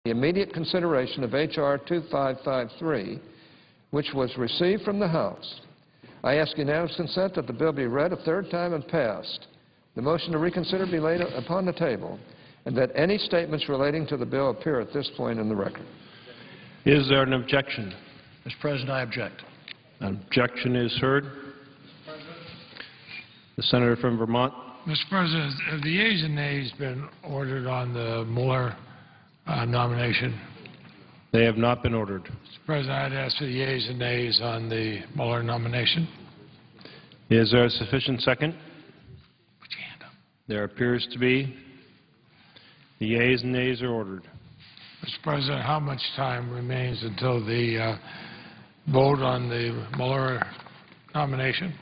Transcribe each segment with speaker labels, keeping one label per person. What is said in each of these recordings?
Speaker 1: the immediate consideration of H.R. 2553, which was received from the House. I ask unanimous consent that the bill be read a third time and passed. The motion to reconsider be laid upon the table, and that any statements relating to the bill appear at this point in the record.
Speaker 2: Is there an objection?
Speaker 3: Mr. President, I object.
Speaker 2: An objection is heard. The senator from Vermont.
Speaker 4: Mr. President, have the yeas and nays been ordered on the Mueller nomination?
Speaker 2: They have not been ordered.
Speaker 4: Mr. President, I'd ask for the yeas and nays on the Mueller nomination.
Speaker 2: Is there a sufficient second?
Speaker 4: Put your hand up.
Speaker 2: There appears to be. The yeas and nays are ordered.
Speaker 4: Mr. President, how much time remains until the vote on the Mueller nomination?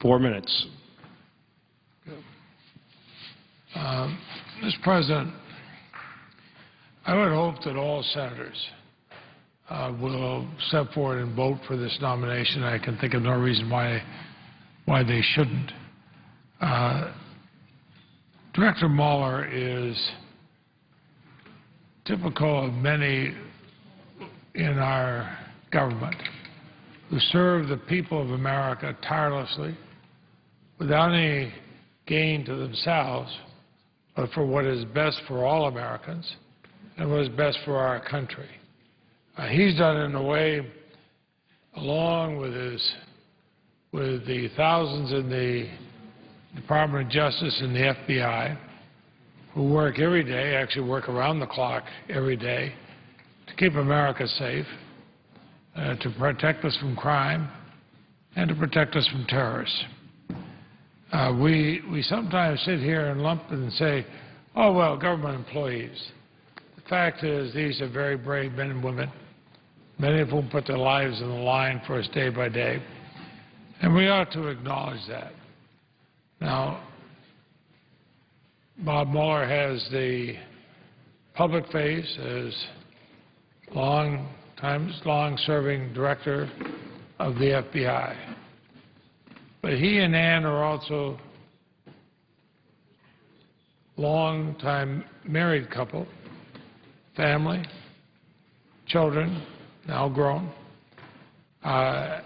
Speaker 2: 4 minutes.
Speaker 4: Mr. President, I would hope that all senators will step forward and vote for this nomination. I can think of no reason why they shouldn't. Director Mueller is typical of many in our government who serve the people of America tirelessly without any gain to themselves, but for what is best for all Americans and what is best for our country. He's done it in a way, along with the thousands in the Department of Justice and the FBI, who work every day, actually work around the clock every day, to keep America safe, to protect us from crime, and to protect us from terrorists. We sometimes sit here and lump and say, oh, well, government employees. The fact is, these are very brave men and women, many of whom put their lives on the line for us day by day, and we ought to acknowledge that. Now, Bob Mueller has the public face as long-serving director of the FBI. But he and Ann are also long-time married couple, family, children, now grown. And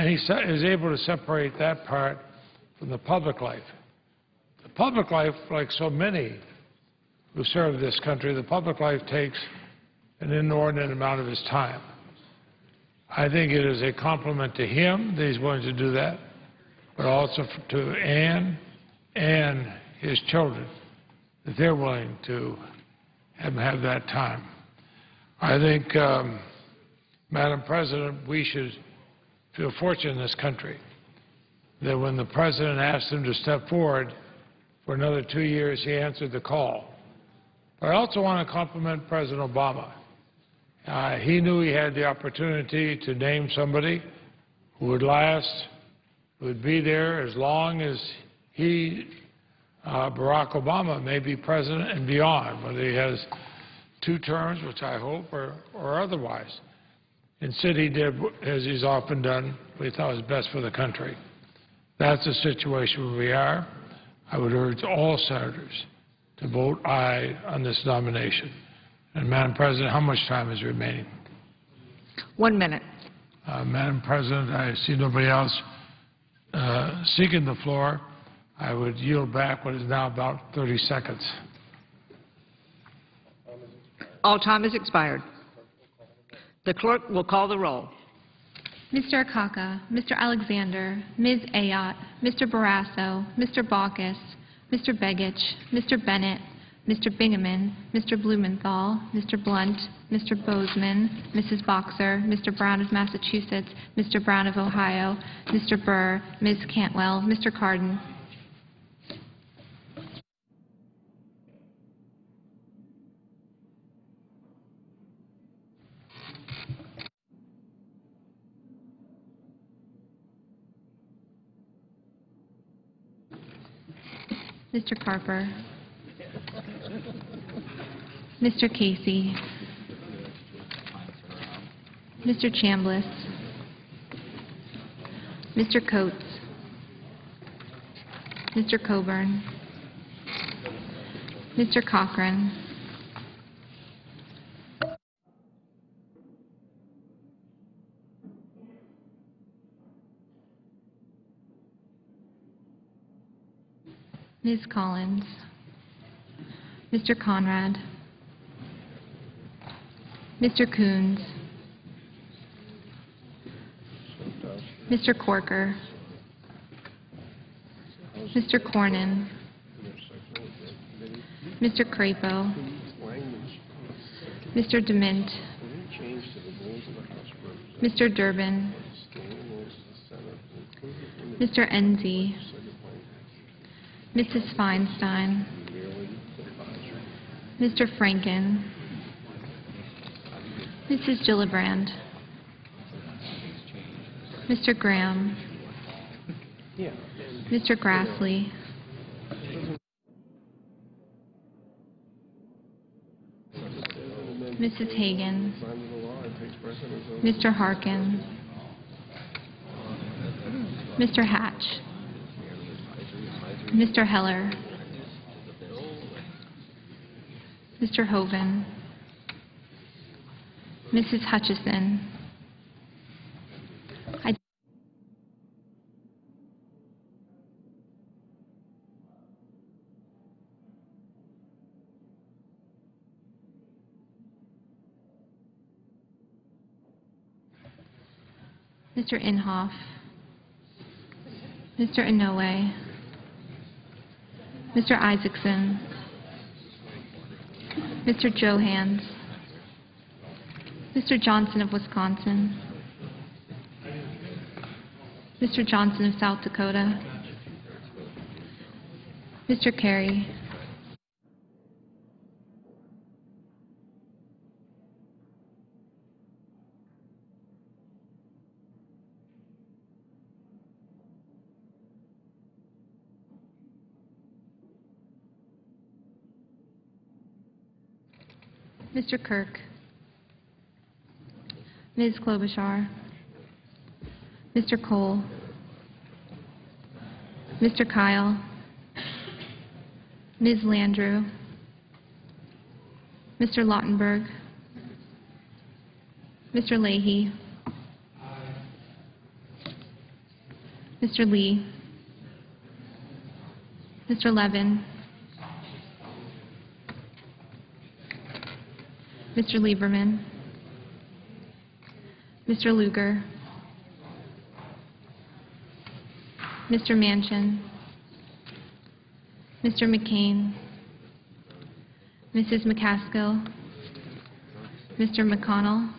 Speaker 4: he is able to separate that part from the public life. The public life, like so many who serve this country, the public life takes an inordinate amount of his time. I think it is a compliment to him that he's willing to do that, but also to Ann and his children, that they're willing to have that time. I think, Madam President, we should feel fortunate in this country that when the President asked him to step forward for another 2 years, he answered the call. But I also want to compliment President Obama. He knew he had the opportunity to name somebody who would last, who would be there as long as Barack Obama, may be president and beyond, whether he has 2 terms, which I hope, or otherwise. Instead, he did, as he's often done, what he thought was best for the country. That's the situation where we are. I would urge all senators to vote aye on this nomination. And, Madam President, how much time is remaining?
Speaker 5: 1 minute.
Speaker 4: Madam President, I see nobody else seeking the floor. I would yield back what is now about 30 seconds.
Speaker 5: All time has expired. The clerk will call the roll.
Speaker 6: Mr. Akaka, Mr. Alexander, Ms. Ayotte, Mr. Barrasso, Mr. Baucus, Mr. Begich, Mr. Bennett, Mr. Bingaman, Mr. Blumenthal, Mr. Blunt, Mr. Bozeman, Mrs. Boxer, Mr. Brown of Massachusetts, Mr. Brown of Ohio, Mr. Burr, Ms. Cantwell, Mr. Cardin. Mr. Carper, Mr. Casey, Mr. Chambliss, Mr. Coates, Mr. Coburn, Mr. Cochran, Ms. Collins, Mr. Conrad, Mr. Coons, Mr. Corker, Mr. Cornyn, Mr. Crapo, Mr. Dement, Mr. Durbin, Mr. Enzi, Mrs. Feinstein, Mr. Franken, Mrs. Gillibrand, Mr. Graham, Mr. Grassley, Mrs. Hagan, Mr. Harkin, Mr. Hatch, Mr. Heller, Mr. Hoven, Mrs. Hutchison, Mr. Inhofe, Mr. Inoue, Mr. Isaacson, Mr. Johans, Mr. Johnson of Wisconsin, Mr. Johnson of South Dakota, Mr. Carey, Mr. Kirk, Ms. Klobuchar, Mr. Cole, Mr. Kyle, Ms. Landrieu, Mr. Lautenberg, Mr. Leahy, Mr. Lee, Mr. Levin, Mr. Lieberman, Mr. Lugar, Mr. Manchin, Mr. McCain, Mrs. McCaskill, Mr. McConnell,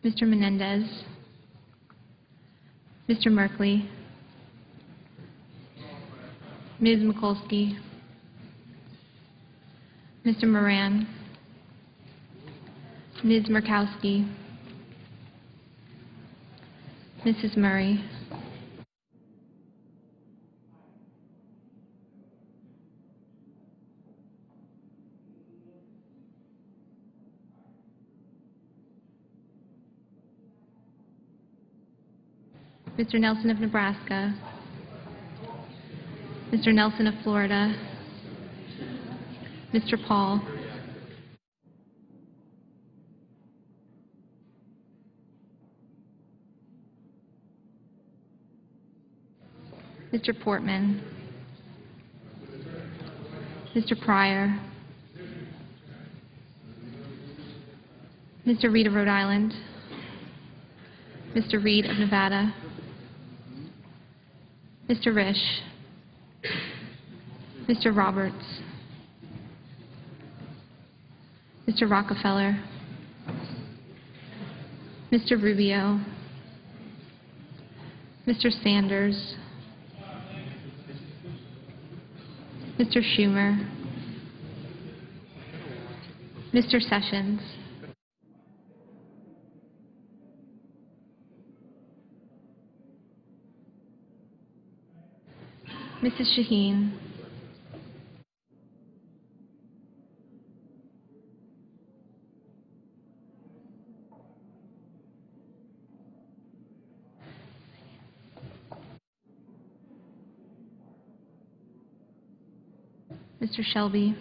Speaker 6: Mr. Menendez, Mr. Merkley, Ms. Mikulski, Mr. Moran, Ms. Murkowski, Mrs. Murray, Mr. Nelson of Nebraska, Mr. Nelson of Florida, Mr. Paul, Mr. Portman, Mr. Pryor, Mr. Reed of Rhode Island, Mr. Reed of Nevada, Mr. Risch, Mr. Roberts, Mr. Rockefeller, Mr. Rubio, Mr. Sanders, Mr. Schumer, Mr. Sessions, Mrs. Shaheen, Mr. Shelby,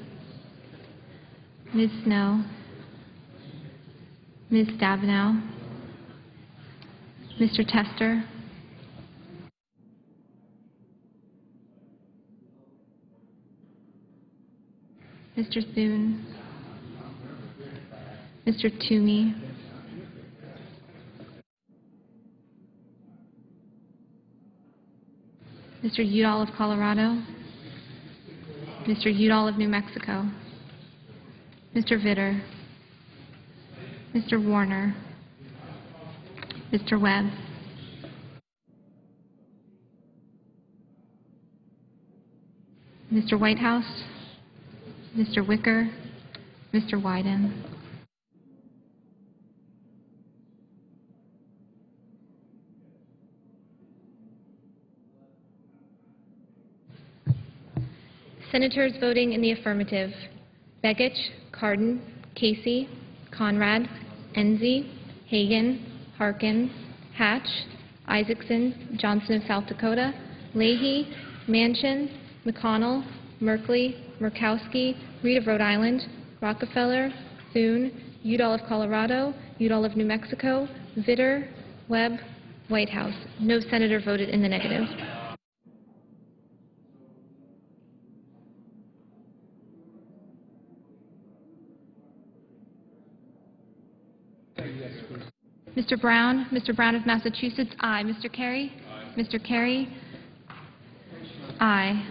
Speaker 6: Ms. Snow, Ms. Stabenow, Mr. Tester, Mr. Thune, Mr. Toomey, Mr. Udall of Colorado, Mr. Udall of New Mexico, Mr. Vitter, Mr. Warner, Mr. Webb, Mr. Whitehouse, Mr. Wicker, Mr. Wyden. Senators voting in the affirmative: Begich, Cardin, Casey, Conrad, Enzi, Hagan, Harkin, Hatch, Isaacson, Johnson of South Dakota, Leahy, Manchin, McConnell, Merkley, Murkowski, Reed of Rhode Island, Rockefeller, Thune, Udall of Colorado, Udall of New Mexico, Vitter, Webb, Whitehouse. No senator voted in the negative. Mr. Brown of Massachusetts, aye. Mr. Carey? Aye. Mr. Carey? Aye.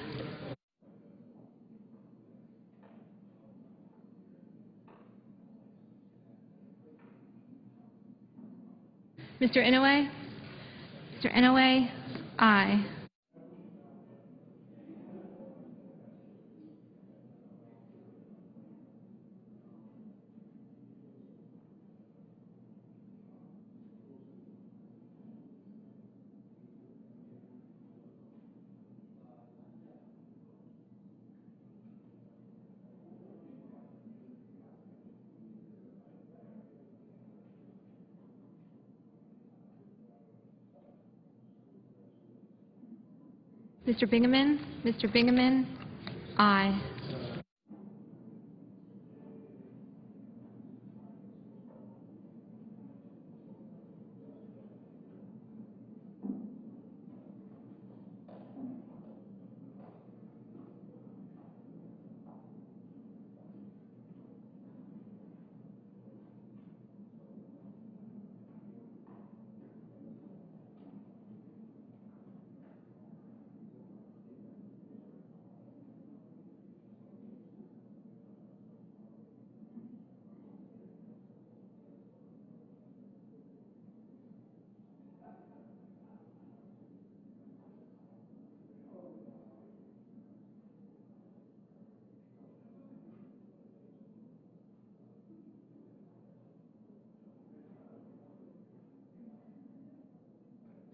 Speaker 6: Mr. Inouye? Mr. Inouye? Aye. Mr. Bingaman? Mr. Bingaman? Aye.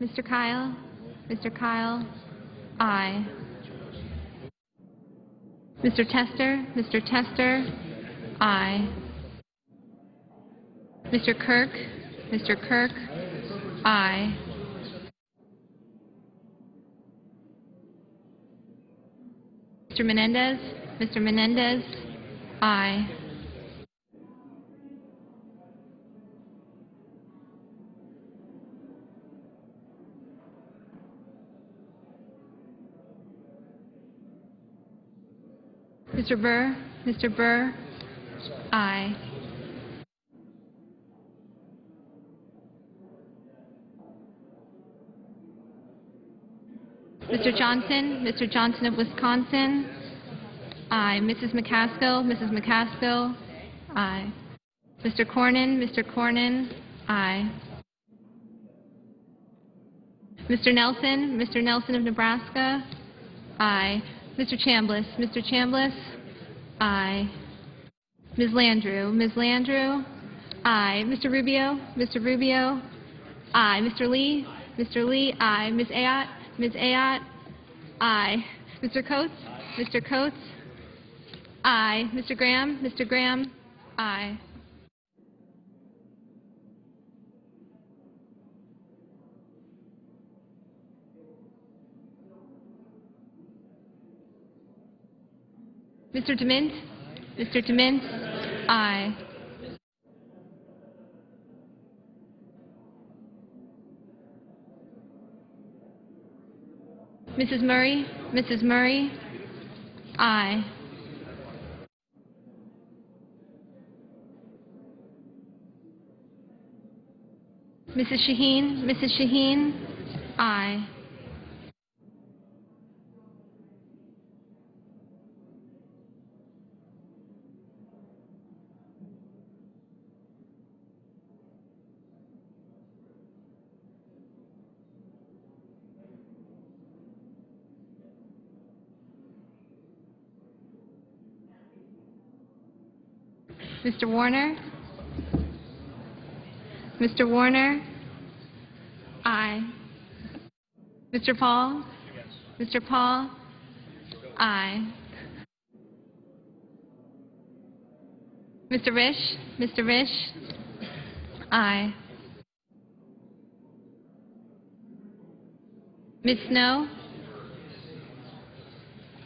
Speaker 6: Mr. Kyle? Mr. Kyle? Aye. Mr. Tester? Mr. Tester? Aye. Mr. Kirk? Mr. Kirk? Aye. Mr. Menendez? Mr. Menendez? Aye. Mr. Burr? Mr. Burr? Aye. Mr. Johnson? Mr. Johnson of Wisconsin? Aye. Mrs. McCaskill? Mrs. McCaskill? Aye. Mr. Cornyn? Mr. Cornyn? Aye. Mr. Nelson? Mr. Nelson of Nebraska? Aye. Mr. Chambliss? Mr. Chambliss? Aye. Ms. Landrieu? Ms. Landrieu? Aye. Mr. Rubio? Mr. Rubio? Aye. Mr. Lee? Mr. Lee? Aye. Ms. Ayotte? Ms. Ayotte? Aye. Mr. Coates? Mr. Coates? Aye. Mr. Graham? Mr. Graham? Aye. Mr. DeMint? Mr. DeMint? Aye. Mrs. Murray? Mrs. Murray? Aye. Mrs. Shaheen? Mrs. Shaheen? Aye. Mr. Warner? Mr. Warner? Aye. Mr. Paul? Mr. Paul? Aye. Mr. Risch? Mr. Risch? Aye. Ms. Snow?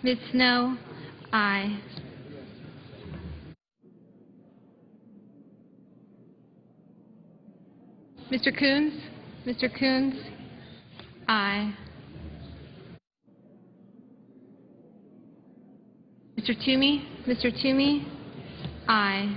Speaker 6: Ms. Snow? Aye. Mr. Coons? Mr. Coons? Aye. Mr. Toomey? Mr. Toomey? Aye.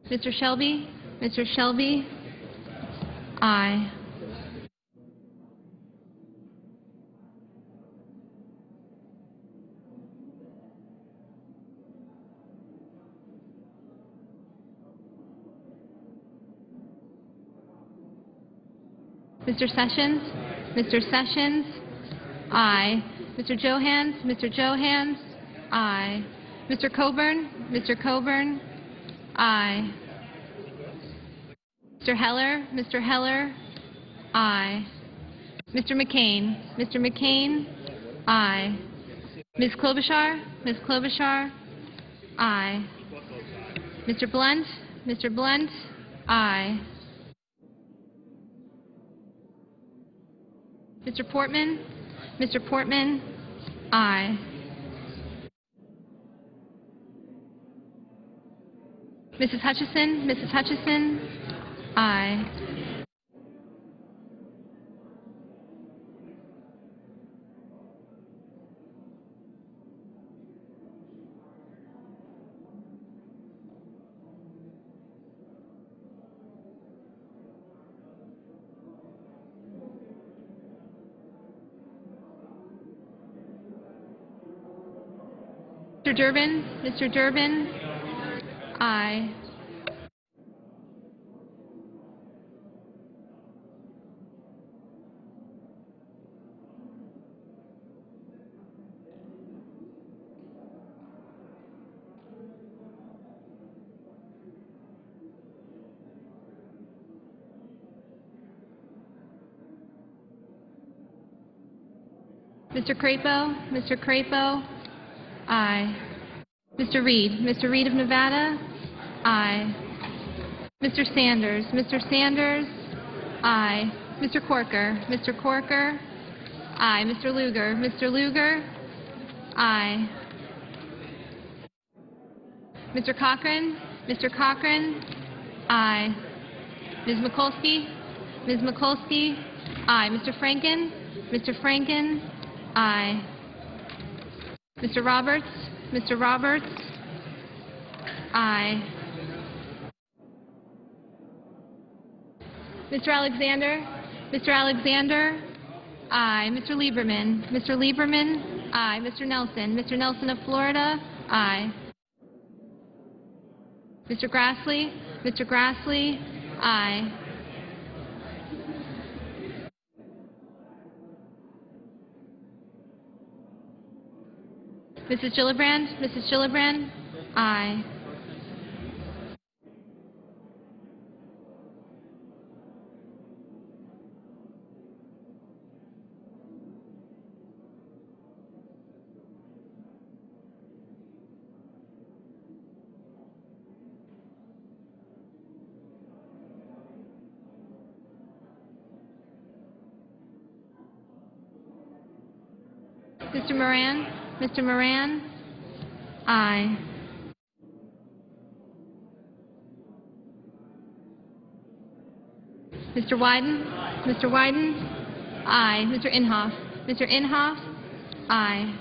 Speaker 6: Mr. Shelby? Mr. Shelby? Aye. Mr. Sessions? Mr. Sessions? Aye. Mr. Johans? Mr. Johans? Aye. Mr. Coburn? Mr. Coburn? Aye. Mr. Heller? Mr. Heller? Aye. Mr. McCain? Mr. McCain? Aye. Ms. Klobuchar? Ms. Klobuchar? Aye. Mr. Blunt? Mr. Blunt? Aye. Mr. Portman? Mr. Portman? Aye. Mrs. Hutchison? Mrs. Hutchison? Aye. Mr. Durbin? Mr. Durbin? Aye. Mr. Crapo? Mr. Crapo? Aye. Mr. Reed? Mr. Reed of Nevada? Aye. Mr. Sanders? Mr. Sanders? Aye. Mr. Corker? Mr. Corker? Aye. Mr. Lugar? Mr. Lugar? Aye. Mr. Cochran? Mr. Cochran? Aye. Ms. Mikulski? Ms. Mikulski? Aye. Mr. Franken? Mr. Franken? Aye. Mr. Roberts? Mr. Roberts? Aye. Mr. Alexander? Mr. Alexander? Aye. Mr. Lieberman? Mr. Lieberman? Aye. Mr. Nelson? Mr. Nelson of Florida? Aye. Mr. Grassley? Mr. Grassley? Aye. Mrs. Gillibrand? Mrs. Gillibrand? Aye. Mr. Moran? Mr. Moran? Aye. Mr. Wyden? Mr. Wyden? Aye. Mr. Inhofe? Mr. Inhofe? Aye.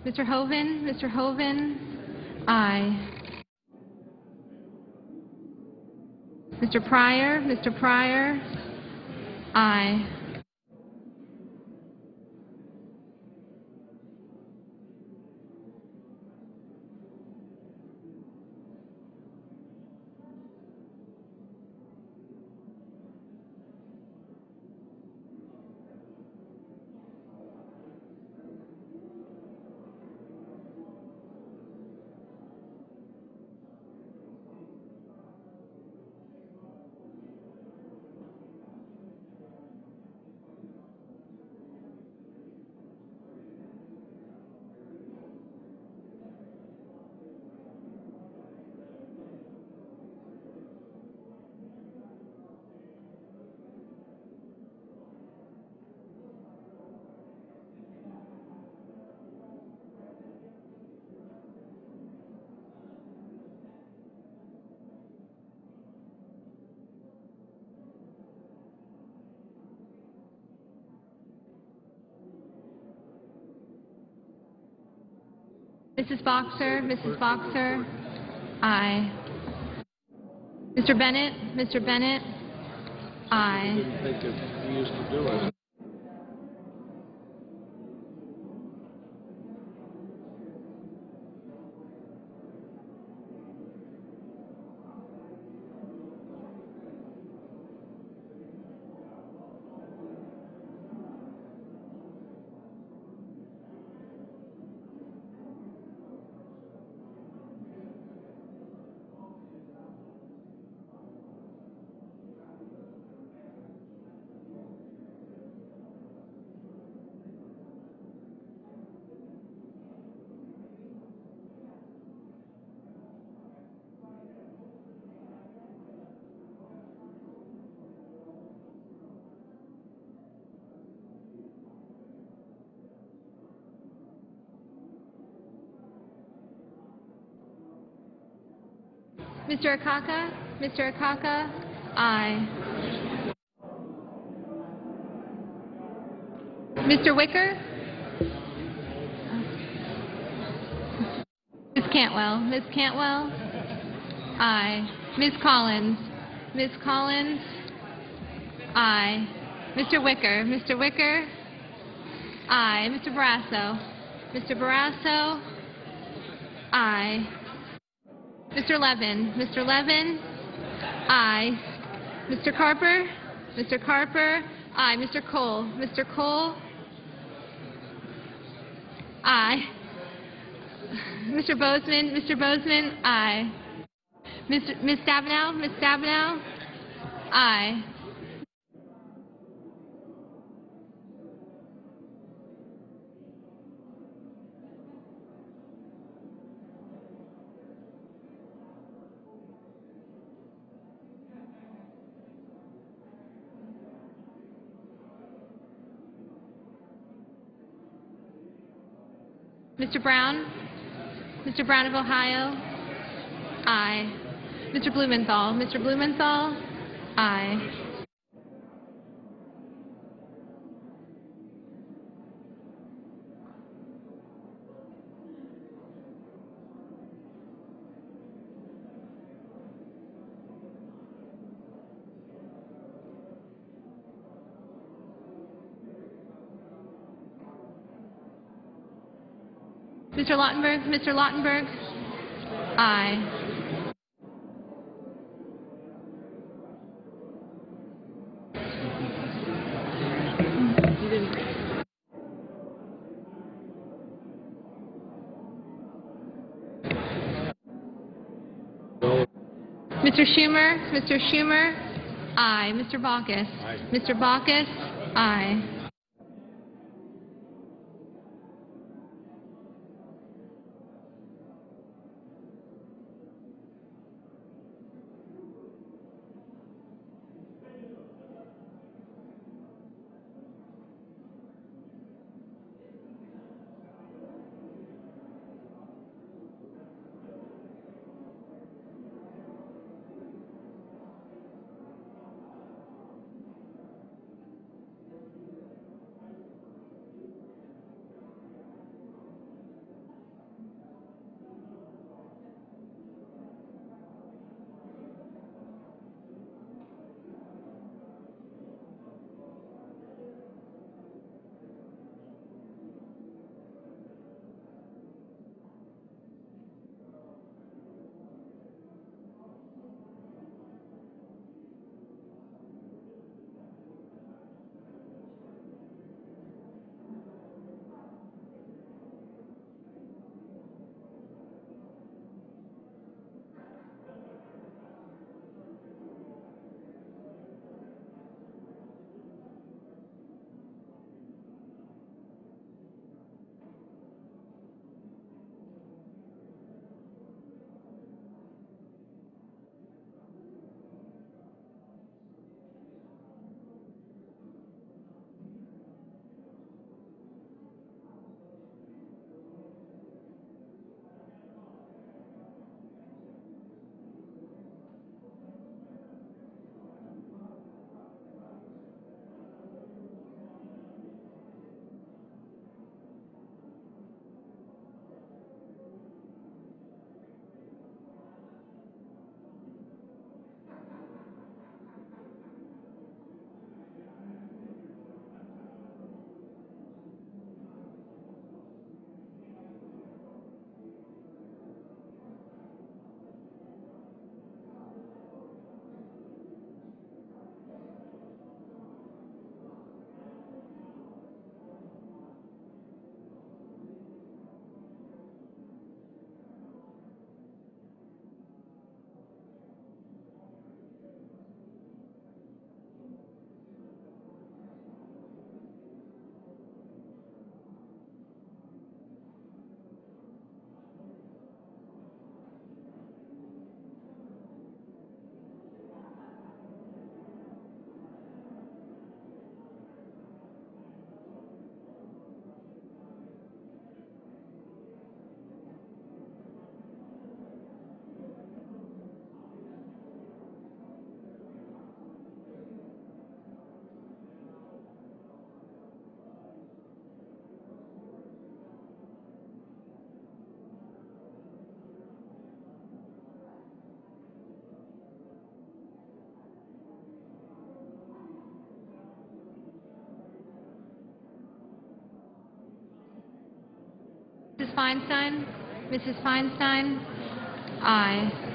Speaker 6: Mr. Hoven? Mr. Hoven? Aye. Mr. Pryor? Mr. Pryor? Aye. Mrs. Boxer? Mrs. Boxer? Aye. Mr. Bennett? Mr. Bennett? Aye.
Speaker 7: Didn't think if we used to do it.
Speaker 6: Mr. Akaka? Mr. Akaka? Aye. Mr. Wicker? Ms. Cantwell? Ms. Cantwell? Aye. Ms. Collins? Ms. Collins? Aye. Mr. Wicker? Mr. Wicker? Aye. Mr. Barrasso? Mr. Barrasso? Aye. Mr. Levin? Mr. Levin? Aye. Mr. Carper? Mr. Carper? Aye. Mr. Cole? Mr. Cole? Aye. Mr. Bozeman? Mr. Bozeman? Aye. Ms. Stabenow? Ms. Stabenow? Aye. Mr. Brown? Mr. Brown of Ohio? Aye. Mr. Blumenthal? Mr. Blumenthal? Aye. Mr. Lautenberg? Mr. Lautenberg? Aye. Mr. Schumer? Mr. Schumer? Aye. Mr. Baucus?
Speaker 7: Aye.
Speaker 6: Mr. Baucus? Aye. Mrs. Feinstein? Mrs. Feinstein? Aye.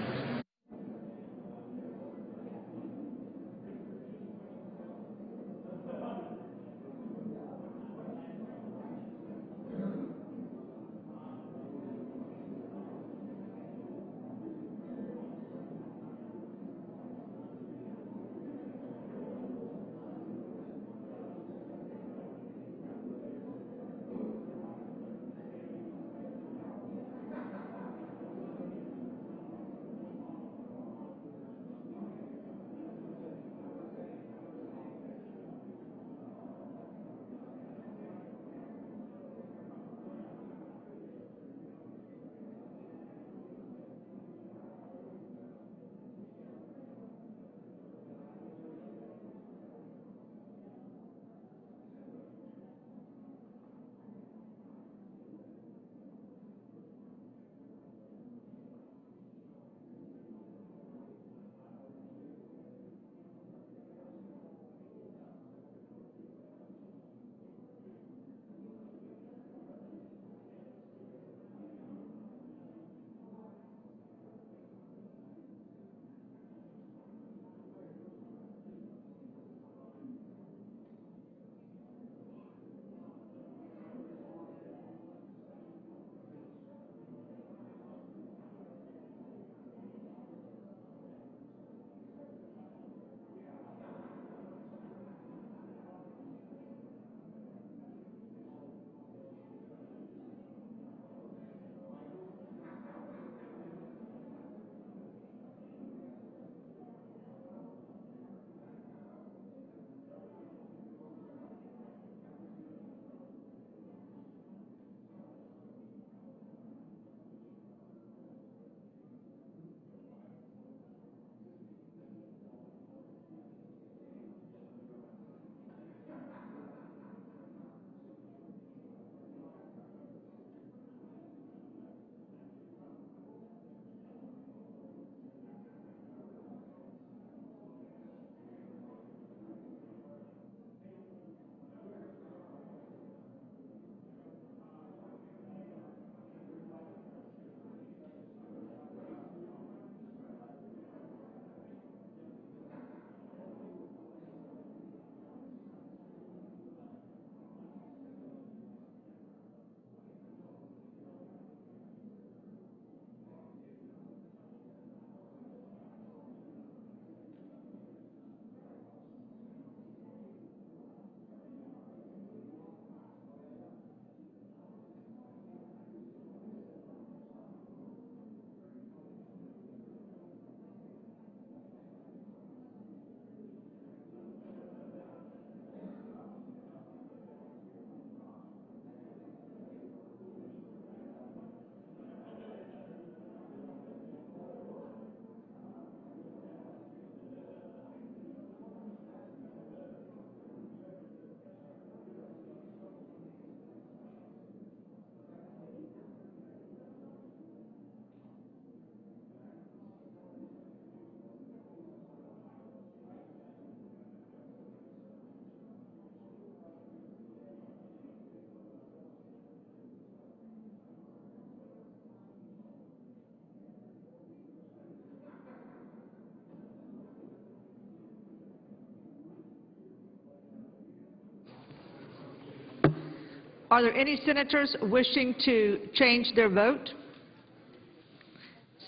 Speaker 5: Are there any senators wishing to change their vote?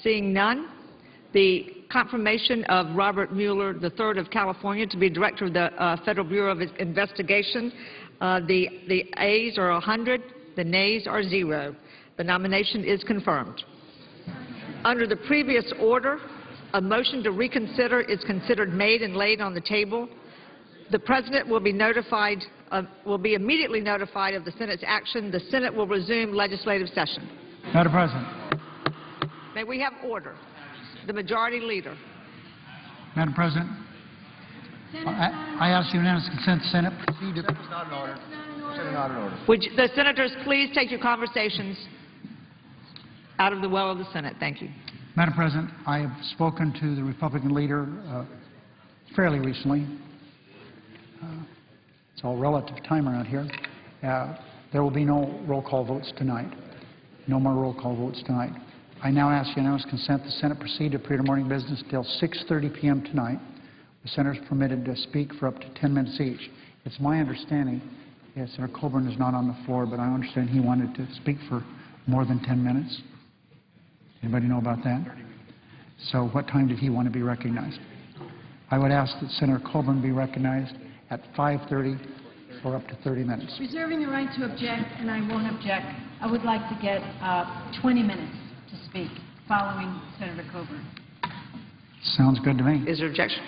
Speaker 5: Seeing none, the confirmation of Robert Mueller III of California to be Director of the Federal Bureau of Investigation, the ayes are 100, the nays are 0. The nomination is confirmed. Under the previous order, a motion to reconsider is considered made and laid on the table. The President will be notified, will be immediately notified of the Senate's action. The Senate will resume legislative session.
Speaker 3: Madam President.
Speaker 5: May we have order? The Majority Leader.
Speaker 3: Madam President, I ask unanimous consent the Senate proceed to...
Speaker 8: Senate's not in order. Senator, not in order.
Speaker 5: Would the Senators please take your conversations out of the well of the Senate? Thank you.
Speaker 3: Madam President, I have spoken to the Republican leader fairly recently. It's all relative time around here. There will be no roll call votes tonight. No more roll call votes tonight. I now ask unanimous consent the Senate proceed to period of morning business until 6:30 p.m. tonight. The senators permitted to speak for up to 10 minutes each. It's my understanding, yes, Senator Coburn is not on the floor, but I understand he wanted to speak for more than 10 minutes. Anybody know about that? So what time did he want to be recognized? I would ask that Senator Coburn be recognized at 5:30 for up to 30 minutes.
Speaker 9: Reserving the right to object, and I won't object. I would like to get 20 minutes to speak following Senator Coburn.
Speaker 3: Sounds good to me.
Speaker 5: Is there objection?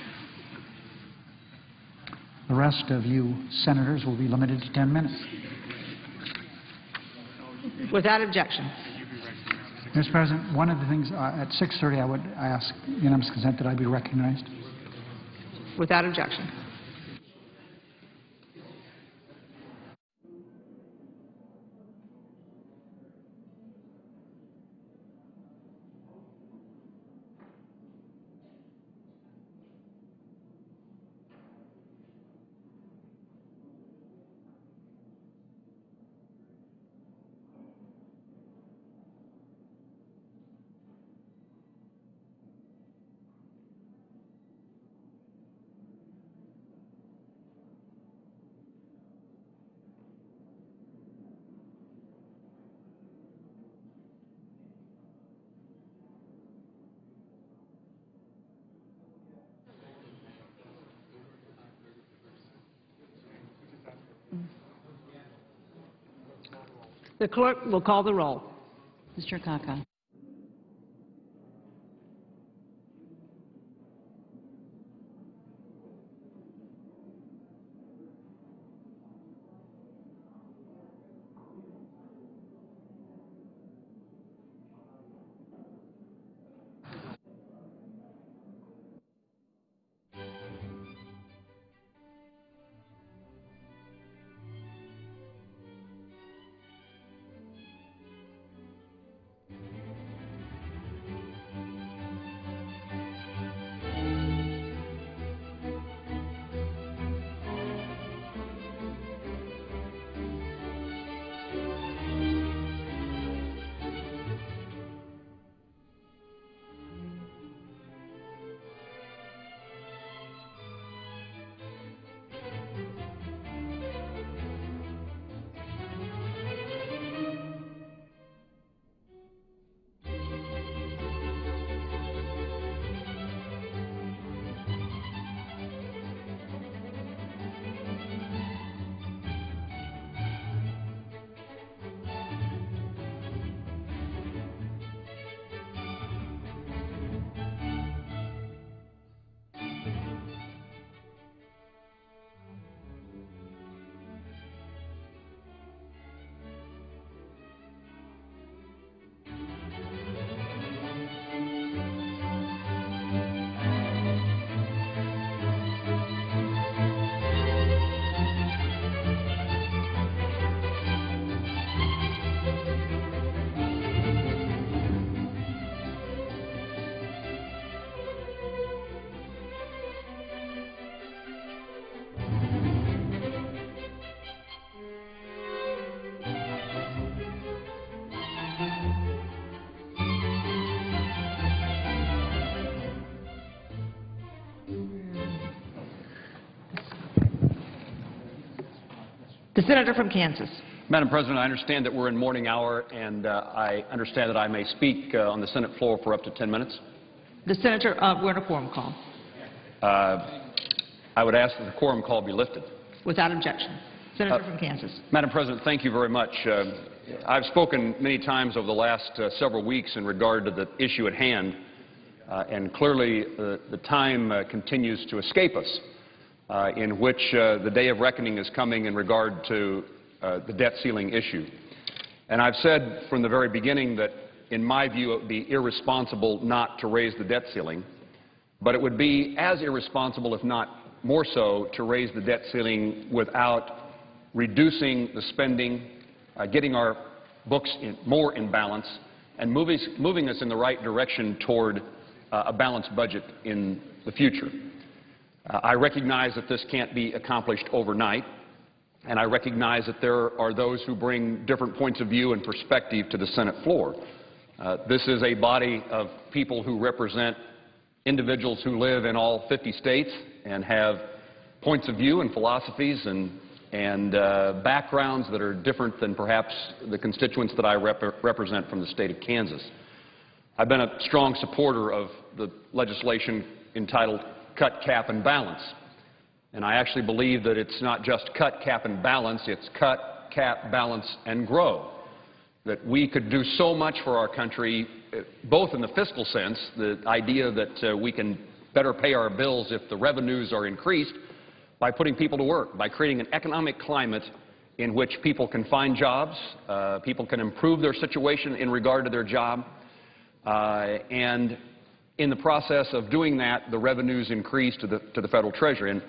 Speaker 3: The rest of you senators will be limited to 10 minutes.
Speaker 5: Without objection.
Speaker 3: Mr. President, one of the things at 6:30 I would ask unanimous consent that I be recognized.
Speaker 5: Without objection. The clerk will call the roll.
Speaker 9: Mr. Akaka.
Speaker 5: The Senator from Kansas.
Speaker 10: Madam President, I understand that we're in morning hour, and I understand that I may speak on the Senate floor for up to 10 minutes.
Speaker 5: The Senator, we're in a quorum call.
Speaker 10: I would ask that the quorum call be lifted.
Speaker 5: Without objection. Senator from Kansas.
Speaker 10: Madam President, thank you very much. I've spoken many times over the last several weeks in regard to the issue at hand, and clearly the time continues to escape us in which the day of reckoning is coming in regard to the debt ceiling issue. And I've said from the very beginning that, in my view, it would be irresponsible not to raise the debt ceiling, but it would be as irresponsible, if not more so, to raise the debt ceiling without reducing the spending, getting our books more in balance, and moving us in the right direction toward a balanced budget in the future. I recognize that this can't be accomplished overnight, and I recognize that there are those who bring different points of view and perspective to the Senate floor. This is a body of people who represent individuals who live in all 50 states and have points of view and philosophies and backgrounds that are different than perhaps the constituents that I represent from the state of Kansas. I've been a strong supporter of the legislation entitled Cut, Cap, and Balance. And I actually believe that it's not just cut, cap, and balance, it's cut, cap, balance, and grow. That we could do so much for our country, both in the fiscal sense, the idea that we can better pay our bills if the revenues are increased, by putting people to work, by creating an economic climate in which people can find jobs, people can improve their situation in regard to their job, and in the process of doing that, the revenues increase to the federal treasury. And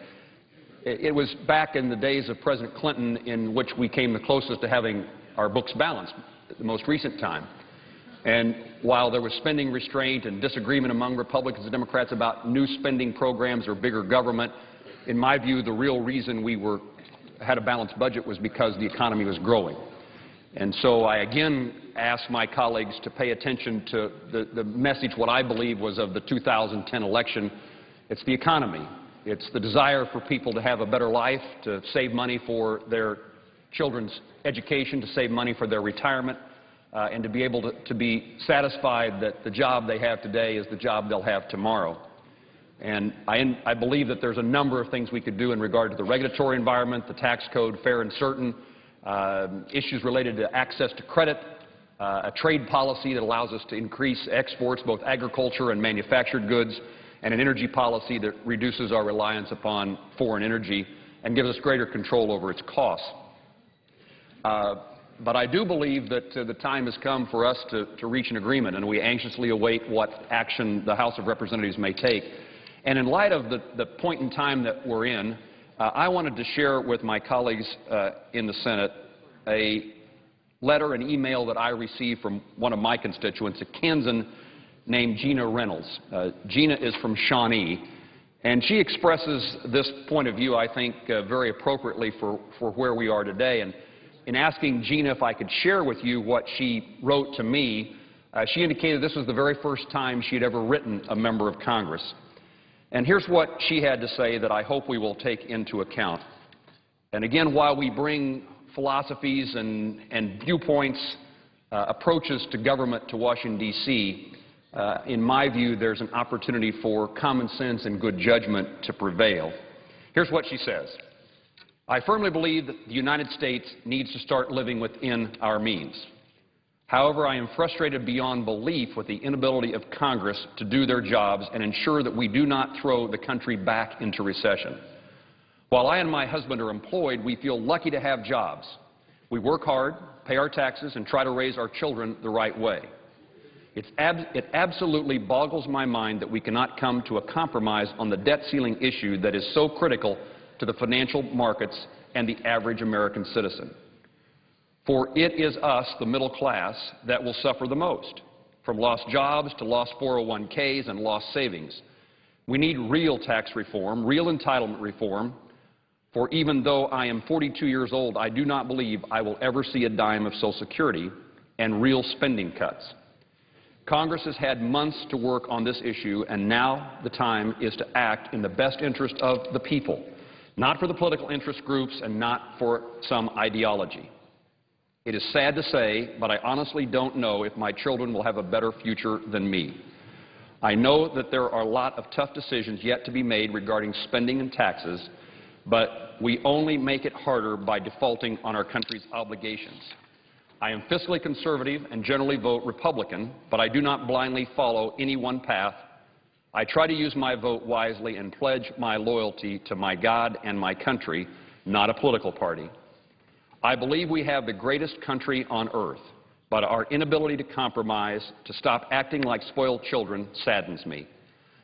Speaker 10: it was back in the days of President Clinton in which we came the closest to having our books balanced, the most recent time. And while there was spending restraint and disagreement among Republicans and Democrats about new spending programs or bigger government, in my view, the real reason we had a balanced budget was because the economy was growing. And so I again ask my colleagues to pay attention to the message, what I believe was of the 2010 election. It's the economy. It's the desire for people to have a better life, to save money for their children's education, to save money for their retirement, and to be able to be satisfied that the job they have today is the job they'll have tomorrow. And I believe that there's a number of things we could do in regard to the regulatory environment, the tax code, fair and certain, issues related to access to credit, a trade policy that allows us to increase exports, both agriculture and manufactured goods, and an energy policy that reduces our reliance upon foreign energy and gives us greater control over its costs. But I do believe that the time has come for us to reach an agreement, and we anxiously await what action the House of Representatives may take. And in light of the point in time that we're in, I wanted to share with my colleagues in the Senate a letter, an email that I received from one of my constituents, a Kansan named Gina Reynolds. Gina is from Shawnee, and she expresses this point of view, I think, very appropriately for where we are today. And in asking Gina if I could share with you what she wrote to me, she indicated this was the very first time she had ever written a member of Congress. And here's what she had to say that I hope we will take into account. And again, while we bring philosophies and viewpoints, approaches to government to Washington, D.C., in my view, there's an opportunity for common sense and good judgment to prevail. Here's what she says. I firmly believe that the United States needs to start living within our means. However, I am frustrated beyond belief with the inability of Congress to do their jobs and ensure that we do not throw the country back into recession. While I and my husband are employed, we feel lucky to have jobs. We work hard, pay our taxes, and try to raise our children the right way. It absolutely boggles my mind that we cannot come to a compromise on the debt ceiling issue that is so critical to the financial markets and the average American citizen. For it is us, the middle class, that will suffer the most, from lost jobs to lost 401ks and lost savings. We need real tax reform, real entitlement reform, for even though I am 42 years old, I do not believe I will ever see a dime of Social Security and real spending cuts. Congress has had months to work on this issue, and now the time is to act in the best interest of the people, not for the political interest groups and not for some ideology. It is sad to say, but I honestly don't know if my children will have a better future than me. I know that there are a lot of tough decisions yet to be made regarding spending and taxes, but we only make it harder by defaulting on our country's obligations. I am fiscally conservative and generally vote Republican, but I do not blindly follow any one path. I try to use my vote wisely and pledge my loyalty to my God and my country, not a political party. I believe we have the greatest country on earth, but our inability to compromise, to stop acting like spoiled children, saddens me.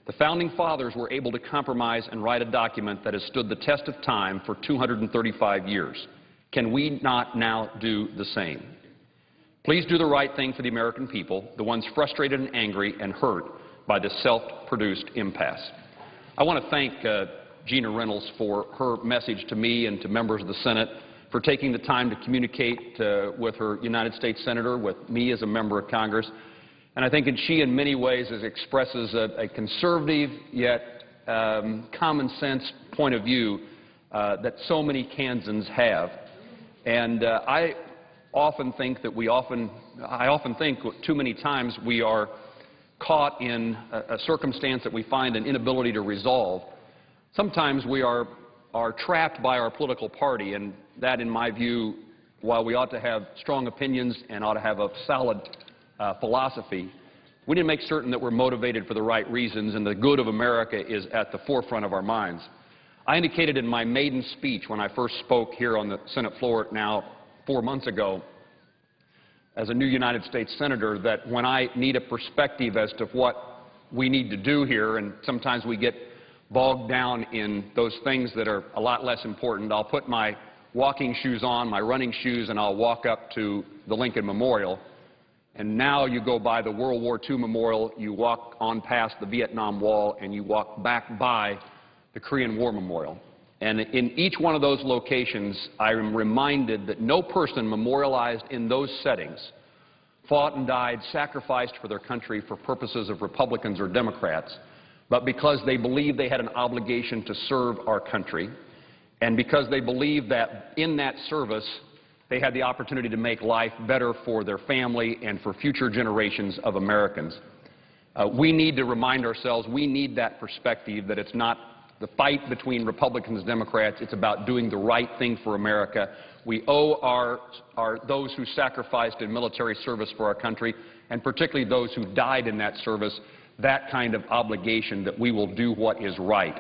Speaker 10: The Founding Fathers were able to compromise and write a document that has stood the test of time for 235 years. Can we not now do the same? Please do the right thing for the American people, the ones frustrated and angry and hurt by this self-produced impasse. I want to thank Gina Reynolds for her message to me and to members of the Senate, for taking the time to communicate with her United States Senator, with me as a member of Congress. And I think that she, in many ways, expresses a conservative yet common sense point of view that so many Kansans have. And I often think too many times we are caught in a circumstance that we find an inability to resolve. Sometimes we are trapped by our political party, and that, in my view, while we ought to have strong opinions and ought to have a solid philosophy, we need to make certain that we're motivated for the right reasons and the good of America is at the forefront of our minds. I indicated in my maiden speech when I first spoke here on the Senate floor now 4 months ago as a new United States Senator that when I need a perspective as to what we need to do here, and sometimes we get bogged down in those things that are a lot less important, I'll put my walking shoes on, my running shoes, and I'll walk up to the Lincoln Memorial. And now you go by the World War II Memorial, you walk on past the Vietnam Wall, and you walk back by the Korean War Memorial. And in each one of those locations, I am reminded that no person memorialized in those settings fought and died, sacrificed for their country for purposes of Republicans or Democrats, but because they believed they had an obligation to serve our country, and because they believed that in that service they had the opportunity to make life better for their family and for future generations of Americans. We need to remind ourselves, we need that perspective that it's not the fight between Republicans and Democrats, it's about doing the right thing for America. We owe those who sacrificed in military service for our country, and particularly those who died in that service, that kind of obligation that we will do what is right.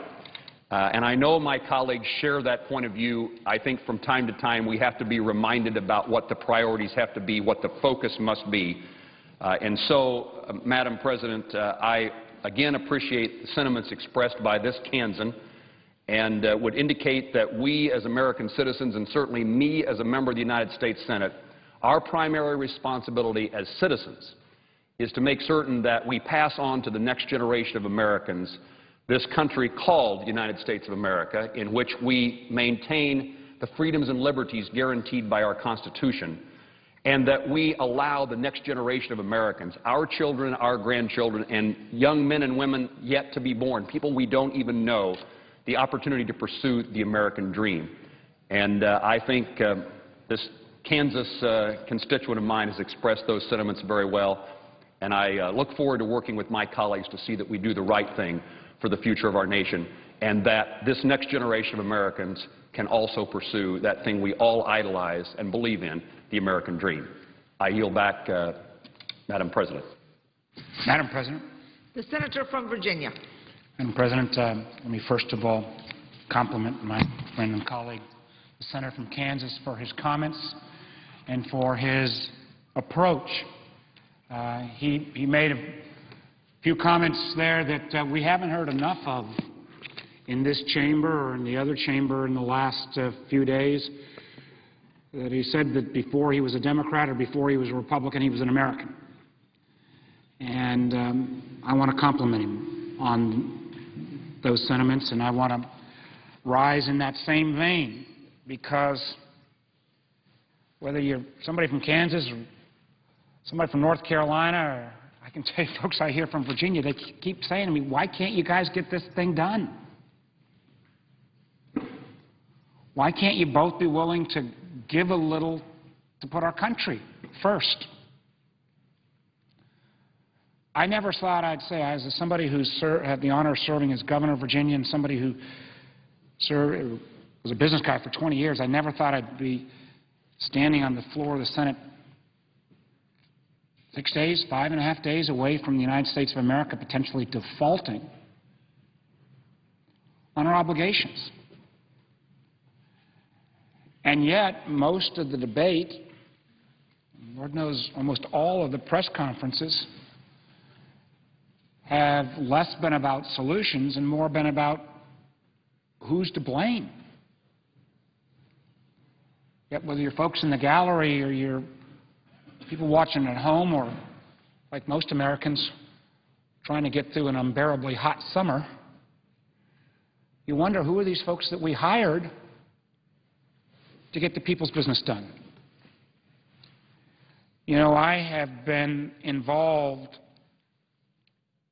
Speaker 10: And I know my colleagues share that point of view. I think from time to time we have to be reminded about what the priorities have to be, what the focus must be. And so, Madam President, I again appreciate the sentiments expressed by this Kansan and would indicate that we as American citizens, and certainly me as a member of the United States Senate, our primary responsibility as citizens is to make certain that we pass on to the next generation of Americans this country called the United States of America, in which we maintain the freedoms and liberties guaranteed by our Constitution, and that we allow the next generation of Americans, our children, our grandchildren, and young men and women yet to be born, people we don't even know, the opportunity to pursue the American dream. And I think this Kansas constituent of mine has expressed those sentiments very well, and I look forward to working with my colleagues to see that we do the right thing for the future of our nation, and that this next generation of Americans can also pursue that thing we all idolize and believe in, the American dream. I yield back, Madam President.
Speaker 3: Madam President.
Speaker 5: The Senator from Virginia.
Speaker 3: Madam President, let me first of all compliment my friend and colleague, the Senator from Kansas, for his comments and for his approach. He made a few comments there that we haven't heard enough of in this chamber or in the other chamber in the last few days. That he said that before he was a Democrat or before he was a Republican, he was an American. And I want to compliment him on those sentiments, and I want to rise in that same vein, because whether you're somebody from Kansas or somebody from North Carolina, or I can tell you folks I hear from Virginia, they keep saying to me, why can't you guys get this thing done? Why can't you both be willing to give a little
Speaker 11: to put our country first. I never thought I'd say, as somebody who's had the honor of serving as governor of Virginia and somebody who was a business guy for 20 years, I never thought I'd be standing on the floor of the Senate 6 days, 5.5 days away from the United States of America potentially defaulting on our obligations. And yet, most of the debate, Lord knows almost all of the press conferences, have less been about solutions and more been about who's to blame. Yet whether you're folks in the gallery or you're people watching at home or, like most Americans, trying to get through an unbearably hot summer, you wonder, who are these folks that we hired to get the people's business done? You know, I have been involved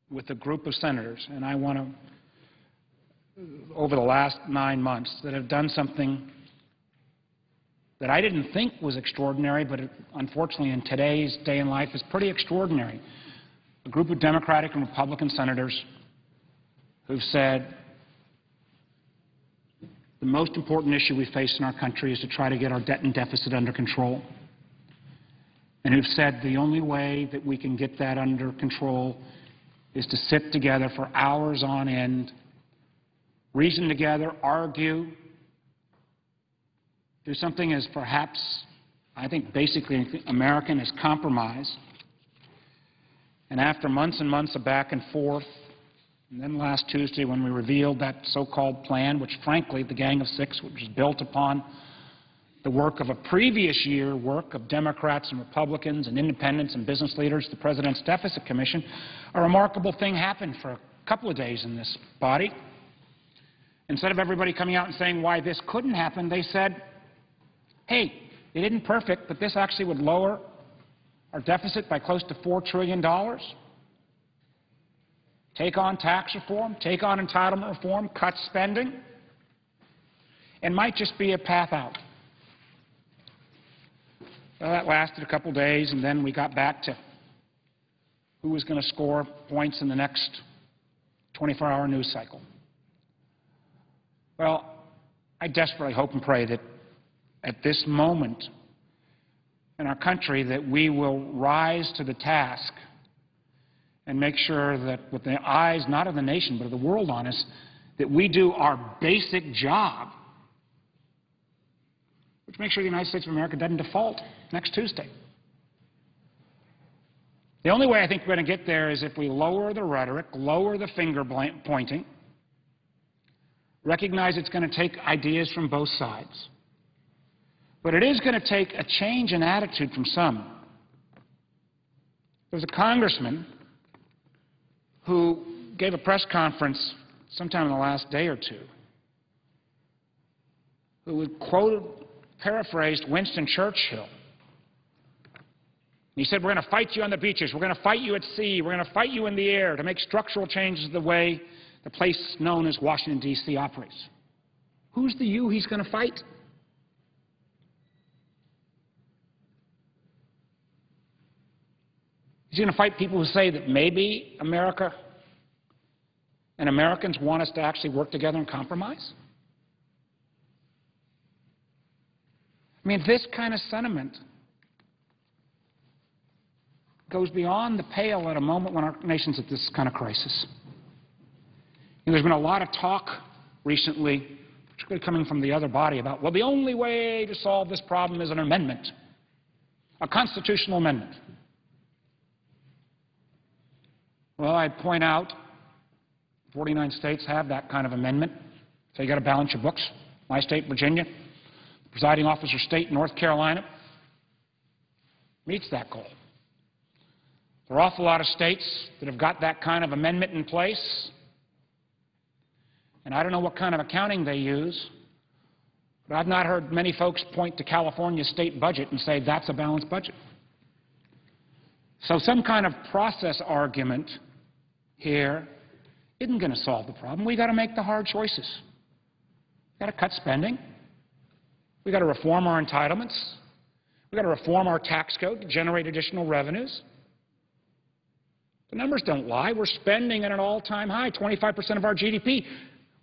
Speaker 11: with a group of senators, and I want to, over the last 9 months, that have done something that I didn't think was extraordinary, but unfortunately in today's day and life is pretty extraordinary. A group of Democratic and Republican senators who've said the most important issue we face in our country is to try to get our debt and deficit under control, and who've said the only way that we can get that under control is to sit together for hours on end, reason together, argue, do something as perhaps, I think, basically American as compromise. And after months and months of back and forth, and then last Tuesday when we revealed that so-called plan, which frankly, the Gang of Six, which was built upon the work of a previous year work of Democrats and Republicans and independents and business leaders, the President's Deficit Commission, a remarkable thing happened for a couple of days in this body. Instead of everybody coming out and saying why this couldn't happen, they said, hey, it isn't perfect, but this actually would lower our deficit by close to $4 trillion. Take on tax reform, take on entitlement reform, cut spending, and might just be a path out. Well, that lasted a couple days, and then we got back to who was going to score points in the next 24-hour news cycle. Well, I desperately hope and pray that at this moment in our country that we will rise to the task and make sure that with the eyes not of the nation but of the world on us, that we do our basic job, which makes sure the United States of America doesn't default next Tuesday. The only way I think we're going to get there is if we lower the rhetoric, lower the finger pointing, recognize it's going to take ideas from both sides. But it is going to take a change in attitude from some. There was a congressman who gave a press conference sometime in the last day or two who paraphrased Winston Churchill. He said, we're going to fight you on the beaches, we're going to fight you at sea, we're going to fight you in the air to make structural changes to the way the place known as Washington, D.C. operates. Who's the you he's going to fight? He's going to fight people who say that maybe America and Americans want us to actually work together and compromise? I mean, this kind of sentiment goes beyond the pale at a moment when our nation's at this kind of crisis. And there's been a lot of talk recently, particularly coming from the other body, about, well, the only way to solve this problem is an amendment, a constitutional amendment. Well, I'd point out 49 states have that kind of amendment. So you got to balance your books. My state, Virginia, the presiding officer state, North Carolina, meets that goal. There are an awful lot of states that have got that kind of amendment in place. And I don't know what kind of accounting they use, but I've not heard many folks point to California's state budget and say that's a balanced budget. So some kind of process argument here isn't going to solve the problem. We've got to make the hard choices. We've got to cut spending. We've got to reform our entitlements. We've got to reform our tax code to generate additional revenues. The numbers don't lie. We're spending at an all-time high, 25% of our GDP.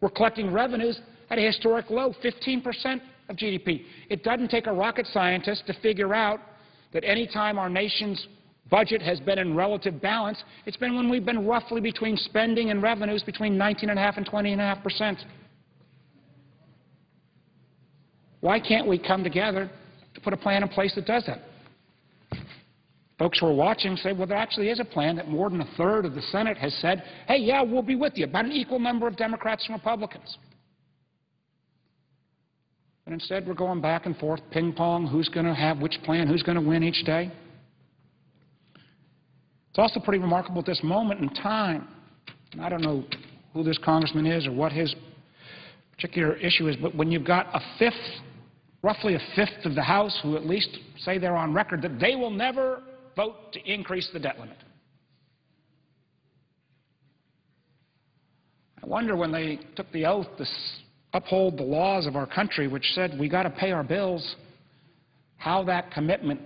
Speaker 11: We're collecting revenues at a historic low, 15% of GDP. It doesn't take a rocket scientist to figure out that any time our nation's budget has been in relative balance, it's been when we've been roughly between spending and revenues between 19.5% and 20.5%. Why can't we come together to put a plan in place that does that? Folks who are watching say, well, there actually is a plan that more than a third of the Senate has said, hey, yeah, we'll be with you, about an equal number of Democrats and Republicans. But instead, we're going back and forth, ping-pong, who's going to have which plan, who's going to win each day. It's also pretty remarkable at this moment in time, and I don't know who this congressman is or what his particular issue is, but when you've got roughly a fifth of the House who at least say they're on record that they will never vote to increase the debt limit. I wonder when they took the oath to uphold the laws of our country, which said we got to pay our bills, how that commitment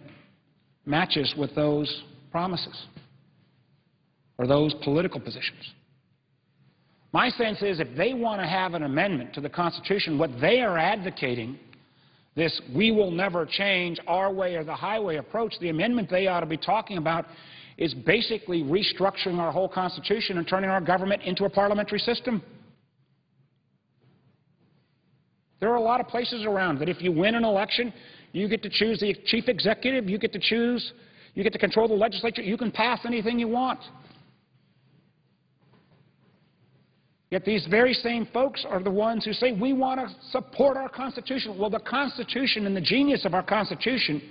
Speaker 11: matches with those promises or those political positions. My sense is if they want to have an amendment to the Constitution, what they are advocating, this we will never change our way or the highway approach, the amendment they ought to be talking about is basically restructuring our whole Constitution and turning our government into a parliamentary system. There are a lot of places around that if you win an election, you get to choose the chief executive, you get to control the legislature, you can pass anything you want. Yet these very same folks are the ones who say, we want to support our Constitution. Well, the Constitution and the genius of our Constitution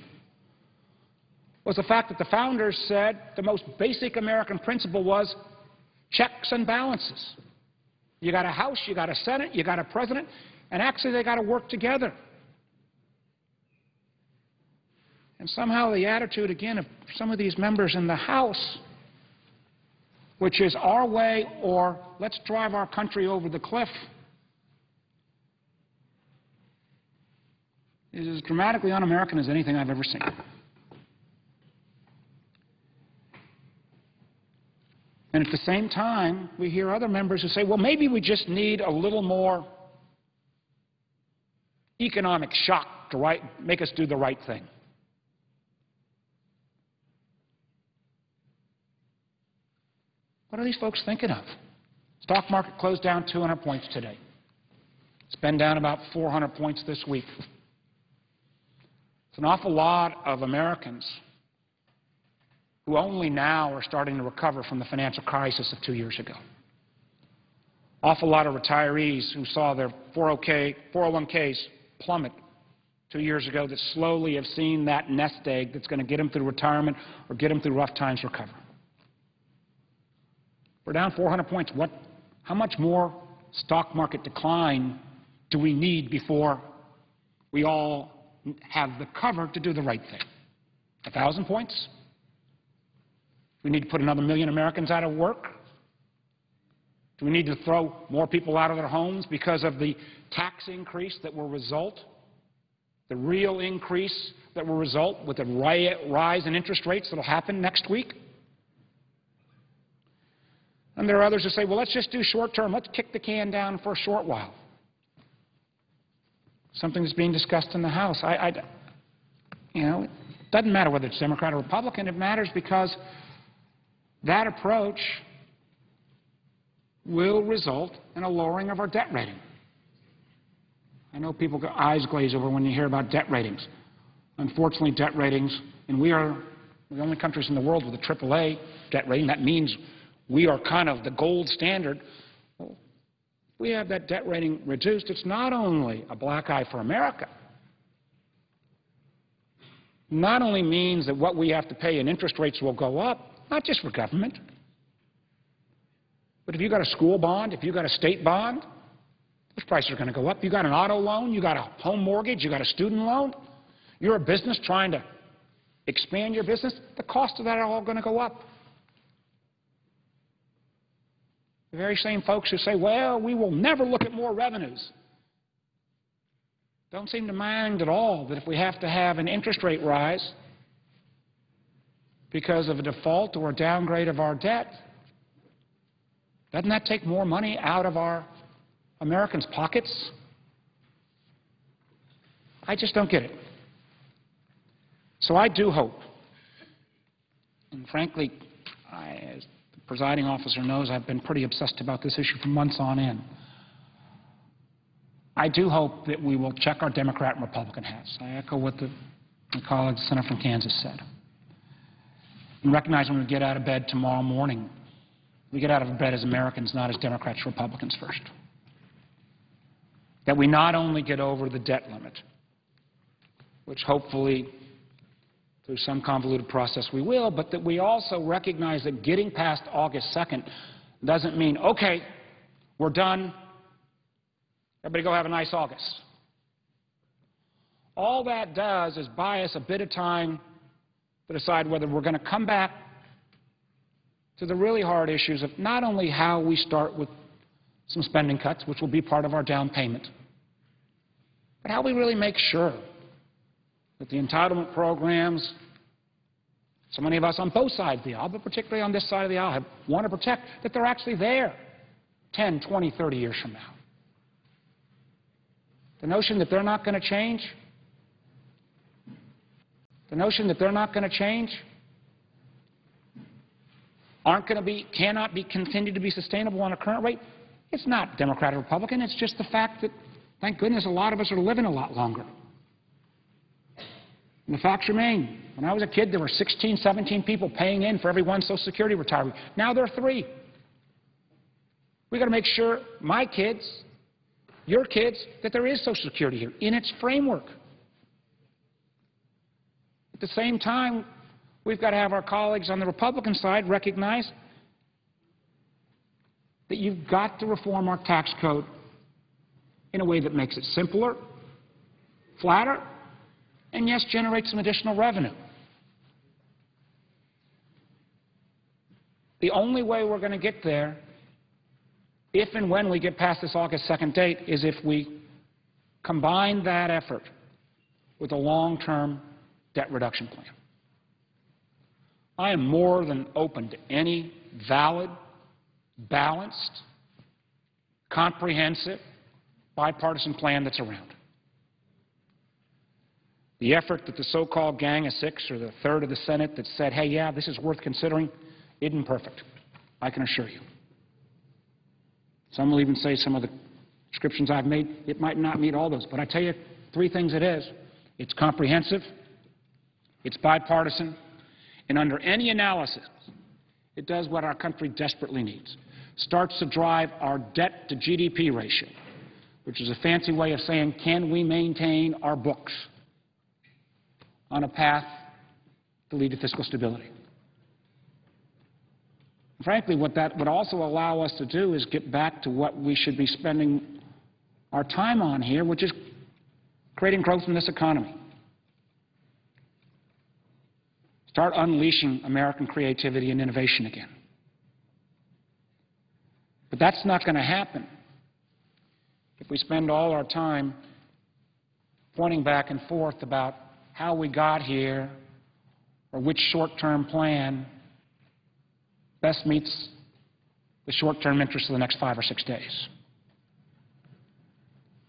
Speaker 11: was the fact that the founders said the most basic American principle was checks and balances. You got a House, you got a Senate, you got a President, and actually they got to work together. And somehow the attitude, again, of some of these members in the House, which is our way or let's drive our country over the cliff, is as dramatically un-American as anything I've ever seen. And at the same time, we hear other members who say, well, maybe we just need a little more economic shock to make us do the right thing. What are these folks thinking of? Stock market closed down 200 points today. It's been down about 400 points this week. It's an awful lot of Americans who only now are starting to recover from the financial crisis of 2 years ago. Awful lot of retirees who saw their 401ks plummet 2 years ago that slowly have seen that nest egg that's going to get them through retirement or get them through rough times recover. We're down 400 points. How much more stock market decline do we need before we all have the cover to do the right thing? 1,000 points? We need to put another 1 million Americans out of work? Do we need to throw more people out of their homes because of the tax increase that will result, the real increase that will result with the rise in interest rates that will happen next week? And there are others who say, well, let's just do short-term. Let's kick the can down for a short while. Something that's being discussed in the House. It doesn't matter whether it's Democrat or Republican. It matters because that approach will result in a lowering of our debt rating. I know people get eyes glaze over when you hear about debt ratings. Unfortunately, debt ratings, and we are the only countries in the world with a AAA debt rating. That means we are kind of the gold standard. Well, we have that debt rating reduced. It's not only a black eye for America. Not only means that what we have to pay in interest rates will go up, not just for government, but if you've got a school bond, if you've got a state bond, those prices are going to go up. You've got an auto loan, you've got a home mortgage, you've got a student loan, you're a business trying to expand your business, the cost of that are all going to go up. The very same folks who say, well, we will never look at more revenues. don't seem to mind at all that if we have to have an interest rate rise because of a default or a downgrade of our debt, doesn't that take more money out of our Americans' pockets? I just don't get it. So I do hope, and frankly, as the presiding officer knows, I've been pretty obsessed about this issue for months on end. I do hope that we will check our Democrat and Republican hats. I echo what my colleague, the senator from Kansas, said. And recognize when we get out of bed tomorrow morning, we get out of bed as Americans, not as Democrats or Republicans first. That we not only get over the debt limit, which hopefully through some convoluted process we will, but that we also recognize that getting past August 2nd doesn't mean, okay, we're done, everybody go have a nice August. All that does is buy us a bit of time to decide whether we're going to come back to the really hard issues of not only how we start with some spending cuts, which will be part of our down payment, but how we really make sure that the entitlement programs, so many of us on both sides of the aisle, but particularly on this side of the aisle, want to protect, that they're actually there 10, 20, 30 years from now. The notion that they're not going to change, cannot be continued to be sustainable on a current rate, it's not Democrat or Republican. It's just the fact that, thank goodness, a lot of us are living a lot longer. And the facts remain. When I was a kid, there were 16, 17 people paying in for every one Social Security retiree. Now there are 3. We've got to make sure my kids, your kids, that there is Social Security here in its framework. At the same time, we've got to have our colleagues on the Republican side recognize that you've got to reform our tax code in a way that makes it simpler, flatter, and yes, generate some additional revenue. The only way we're going to get there, if and when we get past this August 2nd date, is if we combine that effort with a long-term debt reduction plan. I am more than open to any valid, balanced, comprehensive, bipartisan plan that's around. The effort that the so-called Gang of Six or the third of the Senate that said, hey, yeah, this is worth considering, isn't perfect, I can assure you. Some will even say some of the descriptions I've made, it might not meet all those. But I tell you 3 things it is. It's comprehensive, it's bipartisan, and under any analysis, it does what our country desperately needs. Starts to drive our debt to GDP ratio, which is a fancy way of saying, can we maintain our books on a path to lead to fiscal stability? Frankly, what that would also allow us to do is get back to what we should be spending our time on here, which is creating growth in this economy. Start unleashing American creativity and innovation again. But that's not going to happen if we spend all our time pointing back and forth about how we got here or which short-term plan best meets the short-term interests of the next 5 or 6 days.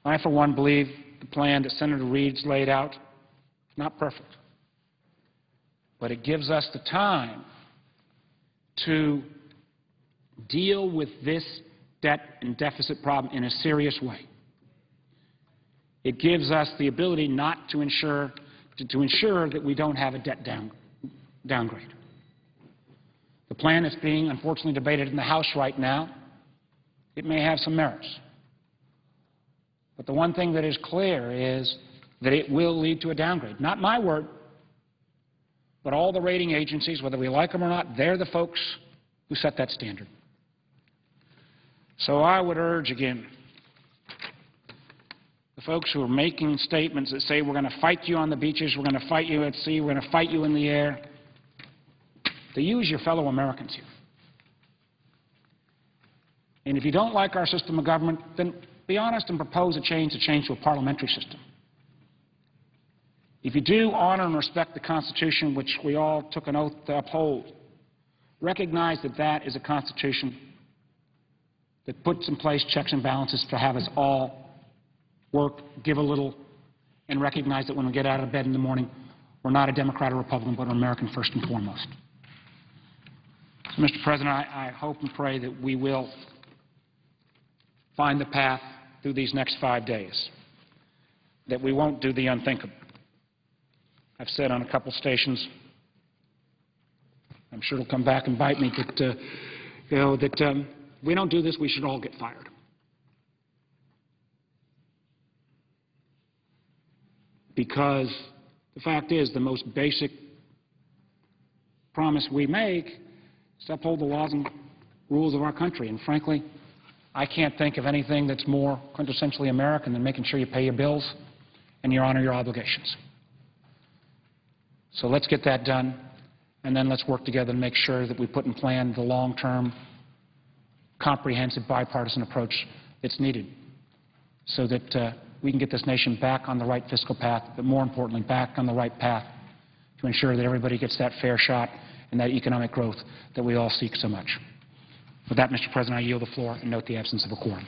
Speaker 11: I, for one, believe the plan that Senator Reed's laid out is not perfect, but it gives us the time to deal with this debt and deficit problem in a serious way. It gives us the ability not to ensure that we don't have a debt downgrade. The plan that's being unfortunately debated in the House right now, it may have some merits. But the one thing that is clear is that it will lead to a downgrade. Not my word, but all the rating agencies, whether we like them or not, they're the folks who set that standard. So I would urge again the folks who are making statements that say we're going to fight you on the beaches, we're going to fight you at sea, we're going to fight you in the air, to use your fellow Americans here. And if you don't like our system of government, then be honest and propose a change to a parliamentary system. If you do honor and respect the Constitution, which we all took an oath to uphold, recognize that that is a Constitution that puts in place checks and balances to have us all work, give a little, and recognize that when we get out of bed in the morning, we're not a Democrat or Republican, but an American first and foremost. So, Mr. President, I hope and pray that we will find the path through these next 5 days, that we won't do the unthinkable. I've said on a couple stations, I'm sure it'll come back and bite me, that we don't do this, we should all get fired. Because the fact is, the most basic promise we make is to uphold the laws and rules of our country. And frankly, I can't think of anything that's more quintessentially American than making sure you pay your bills and you honor your obligations. So let's get that done, and then let's work together to make sure that we put in plan the long-term, comprehensive, bipartisan approach that's needed so that we can get this nation back on the right fiscal path, but more importantly, back on the right path to ensure that everybody gets that fair shot and that economic growth that we all seek so much. With that, Mr. President, I yield the floor and note the absence of a quorum.